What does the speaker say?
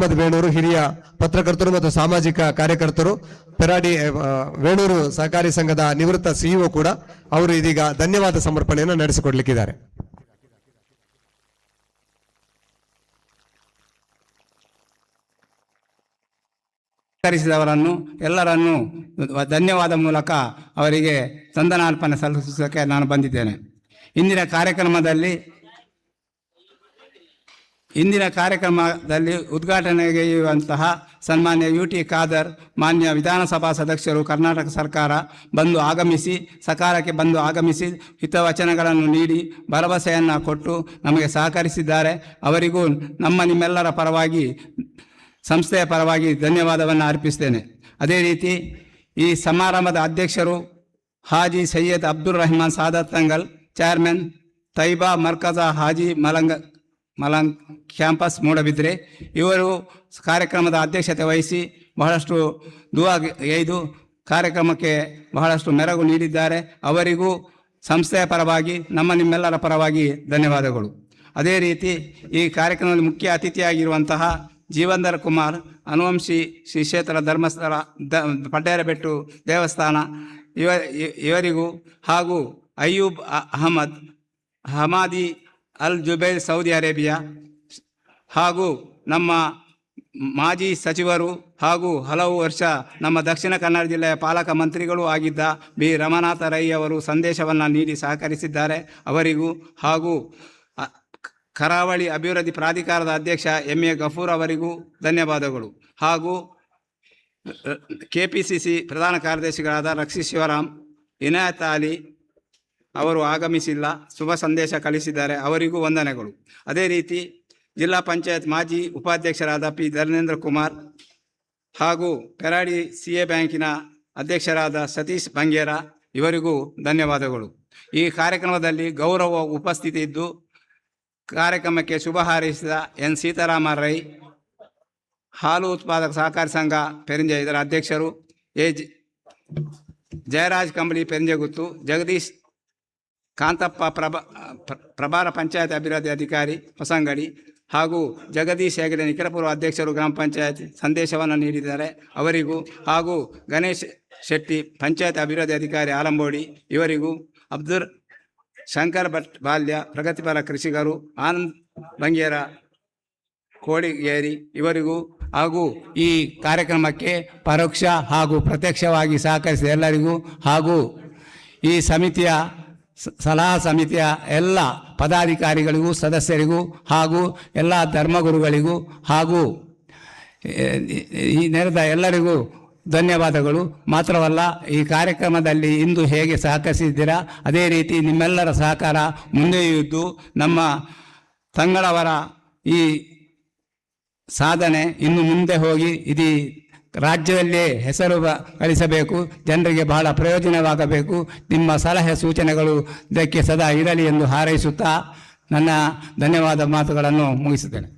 ಅಹಮದ್ ವೇಣೂರು ಹಿರಿಯ ಪತ್ರಕರ್ತರು ಮತ್ತು ಸಾಮಾಜಿಕ ಕಾರ್ಯಕರ್ತರು, ಪೆರಾಡಿ ವೇಣೂರು ಸಹಕಾರಿ ಸಂಘದ ನಿವೃತ್ತ ಸಿಇಒ ಕೂಡ ಅವರು ಇದೀಗ ಧನ್ಯವಾದ ಸಮರ್ಪಣೆಯನ್ನು ನಡೆಸಿಕೊಡ್ಲಿಕ್ಕಿದ್ದಾರೆ. ಸಹಕರಿಸಿದವರನ್ನು ಎಲ್ಲರನ್ನೂ ಧನ್ಯವಾದ ಮೂಲಕ ಅವರಿಗೆ ಸಂದನಾರ್ಪಣೆ ಸಲ್ಲಿಸೋಕೆ ನಾನು ಬಂದಿದ್ದೇನೆ. ಇಂದಿನ ಕಾರ್ಯಕ್ರಮದಲ್ಲಿ ಉದ್ಘಾಟನೆಗೆಯುವಂತಹ ಸನ್ಮಾನ್ಯ UT ಖಾದರ್ ಮಾನ್ಯ ವಿಧಾನಸಭಾ ಸದಸ್ಯರು ಕರ್ನಾಟಕ ಸರ್ಕಾರ ಸಕಾಲಕ್ಕೆ ಬಂದು ಆಗಮಿಸಿ ಹಿತವಚನಗಳನ್ನು ನೀಡಿ ಭರವಸೆಯನ್ನು ಕೊಟ್ಟು ನಮಗೆ ಸಹಕರಿಸಿದ್ದಾರೆ. ಅವರಿಗೂ ನಿಮ್ಮೆಲ್ಲರ ಪರವಾಗಿ ಸಂಸ್ಥೆಯ ಪರವಾಗಿ ಧನ್ಯವಾದವನ್ನು ಅರ್ಪಿಸ್ತೇನೆ. ಅದೇ ರೀತಿ ಈ ಸಮಾರಂಭದ ಅಧ್ಯಕ್ಷರು ಹಾಜಿ ಸೈಯದ್ ಅಬ್ದುಲ್ ರಹಮಾನ್ ಸಾದತ್ ತಂಗಲ್, ಚೇರ್ಮನ್ ತೈಬಾ ಮರ್ಕಜ ಹಾಜಿ ಮಲಂಗ್ ಕ್ಯಾಂಪಸ್ ಮೂಡಬಿದ್ರೆ, ಇವರು ಕಾರ್ಯಕ್ರಮದ ಅಧ್ಯಕ್ಷತೆ ವಹಿಸಿ ಬಹಳಷ್ಟು ದುಆಗೈದು ಕಾರ್ಯಕ್ರಮಕ್ಕೆ ಬಹಳಷ್ಟು ಮೆರುಗು ನೀಡಿದ್ದಾರೆ. ಅವರಿಗೂ ಸಂಸ್ಥೆಯ ಪರವಾಗಿ ನಿಮ್ಮೆಲ್ಲರ ಪರವಾಗಿ ಧನ್ಯವಾದಗಳು. ಅದೇ ರೀತಿ ಈ ಕಾರ್ಯಕ್ರಮದಲ್ಲಿ ಮುಖ್ಯ ಅತಿಥಿಯಾಗಿರುವಂತಹ ಜೀವಂದರ್ ಕುಮಾರ್, ಅನುವಂಶಿ ಶ್ರೀ ಕ್ಷೇತ್ರ ಧರ್ಮಸ್ಥಳ ಪಡ್ಡೇರಬೆಟ್ಟು ದೇವಸ್ಥಾನ ಇವರಿಗೂ, ಹಾಗೂ ಅಯ್ಯೂಬ್ ಅಹಮದ್ ಹಮಾದಿ ಅಲ್ ಜುಬೈರ್ ಸೌದಿ ಅರೇಬಿಯಾ, ಹಾಗೂ ನಮ್ಮ ಮಾಜಿ ಸಚಿವರು ಹಾಗೂ ಹಲವು ವರ್ಷ ನಮ್ಮ ದಕ್ಷಿಣ ಕನ್ನಡ ಜಿಲ್ಲೆಯ ಪಾಲಕ ಮಂತ್ರಿಗಳೂ ಆಗಿದ್ದ ಬಿ ರಮನಾಥ ರೈ ಅವರು ಸಂದೇಶವನ್ನು ನೀಡಿ ಸಹಕರಿಸಿದ್ದಾರೆ. ಅವರಿಗೂ, ಹಾಗೂ ಕರಾವಳಿ ಅಭಿವೃದ್ಧಿ ಪ್ರಾಧಿಕಾರದ ಅಧ್ಯಕ್ಷ MA ಗಫೂರ್ ಅವರಿಗೂ ಧನ್ಯವಾದಗಳು. ಹಾಗೂ KPCC ಪ್ರಧಾನ ಕಾರ್ಯದರ್ಶಿಗಳಾದ ರಕ್ಷಿ ಶಿವರಾಮ್, ಇನಾಯತ್ ಅಲಿ ಅವರು ಆಗಮಿಸಿಲ್ಲ, ಶುಭ ಸಂದೇಶ ಕಳಿಸಿದ್ದಾರೆ, ಅವರಿಗೂ ವಂದನೆಗಳು. ಅದೇ ರೀತಿ ಜಿಲ್ಲಾ ಪಂಚಾಯತ್ ಮಾಜಿ ಉಪಾಧ್ಯಕ್ಷರಾದ P ಧರ್ಮೇಂದ್ರ ಕುಮಾರ್ ಹಾಗೂ ಪೆರಾಡಿ CA ಬ್ಯಾಂಕಿನ ಅಧ್ಯಕ್ಷರಾದ ಸತೀಶ್ ಬಂಗೇರ ಇವರಿಗೂ ಧನ್ಯವಾದಗಳು. ಈ ಕಾರ್ಯಕ್ರಮದಲ್ಲಿ ಗೌರವ ಉಪಸ್ಥಿತಿ ಇದ್ದು ಕಾರ್ಯಕ್ರಮಕ್ಕೆ ಶುಭ ಹಾರೈಸಿದ N ಸೀತಾರಾಮ ರೈ, ಹಾಲು ಉತ್ಪಾದಕ ಸಹಕಾರಿ ಸಂಘ ಪೆರಿಂಜೆ ಇದರ ಅಧ್ಯಕ್ಷರು, ಜಯರಾಜ್ ಕಂಬಳಿ ಪೆರಿಂಜೆಗುತ್ತು, ಜಗದೀಶ್ ಕಾಂತಪ್ಪ ಪ್ರಭಾರ ಪಂಚಾಯತ್ ಅಭಿವೃದ್ಧಿ ಅಧಿಕಾರಿ ಹೊಸಂಗಡಿ, ಹಾಗೂ ಜಗದೀಶ್ ಹೆಗಡೆ ನಿಖರಪೂರ್ವ ಅಧ್ಯಕ್ಷರು ಗ್ರಾಮ ಪಂಚಾಯತ್ ಸಂದೇಶವನ್ನು ನೀಡಿದ್ದಾರೆ, ಅವರಿಗೂ, ಹಾಗೂ ಗಣೇಶ್ ಶೆಟ್ಟಿ ಪಂಚಾಯತ್ ಅಭಿವೃದ್ಧಿ ಅಧಿಕಾರಿ ಆಲಂಬೋಡಿ ಇವರಿಗೂ, ಅಬ್ದುಲ್ ಶಂಕರ್ ಭಟ್ ಬಾಲ್ಯ ಪ್ರಗತಿಪರ ಕೃಷಿಕರು, ಆನಂದ್ ಬಂಗೇರ ಕೋಡಿಗೇರಿ ಇವರಿಗೂ, ಹಾಗೂ ಈ ಕಾರ್ಯಕ್ರಮಕ್ಕೆ ಪರೋಕ್ಷ ಹಾಗೂ ಪ್ರತ್ಯಕ್ಷವಾಗಿ ಸಹಕರಿಸಿದ ಎಲ್ಲರಿಗೂ, ಹಾಗೂ ಈ ಸಮಿತಿಯ ಸಲಹಾ ಸಮಿತಿಯ ಎಲ್ಲ ಪದಾಧಿಕಾರಿಗಳಿಗೂ, ಸದಸ್ಯರಿಗೂ, ಹಾಗೂ ಎಲ್ಲ ಧರ್ಮಗುರುಗಳಿಗೂ, ಹಾಗೂ ಈ ನೆರೆದ ಎಲ್ಲರಿಗೂ ಧನ್ಯವಾದಗಳು. ಮಾತ್ರವಲ್ಲ, ಈ ಕಾರ್ಯಕ್ರಮದಲ್ಲಿ ಇಂದು ಹೇಗೆ ಸಹಕರಿಸಿದ್ದೀರಾ ಅದೇ ರೀತಿ ನಿಮ್ಮೆಲ್ಲರ ಸಹಕಾರ ಮುಂದೆಯೂ ಇದ್ದು ನಮ್ಮ ತಂಗಳವರ ಈ ಸಾಧನೆ ಇನ್ನು ಮುಂದೆ ಹೋಗಿ ಇಡೀ ರಾಜ್ಯದಲ್ಲೇ ಹೆಸರು ಗಳಿಸಬೇಕು, ಜನರಿಗೆ ಬಹಳ ಪ್ರಯೋಜನವಾಗಬೇಕು. ನಿಮ್ಮ ಸಲಹೆ ಸೂಚನೆಗಳು ಇದಕ್ಕೆ ಸದಾ ಇರಲಿ ಎಂದು ಹಾರೈಸುತ್ತಾ ನನ್ನ ಧನ್ಯವಾದ ಮಾತುಗಳನ್ನು ಮುಗಿಸುತ್ತೇನೆ.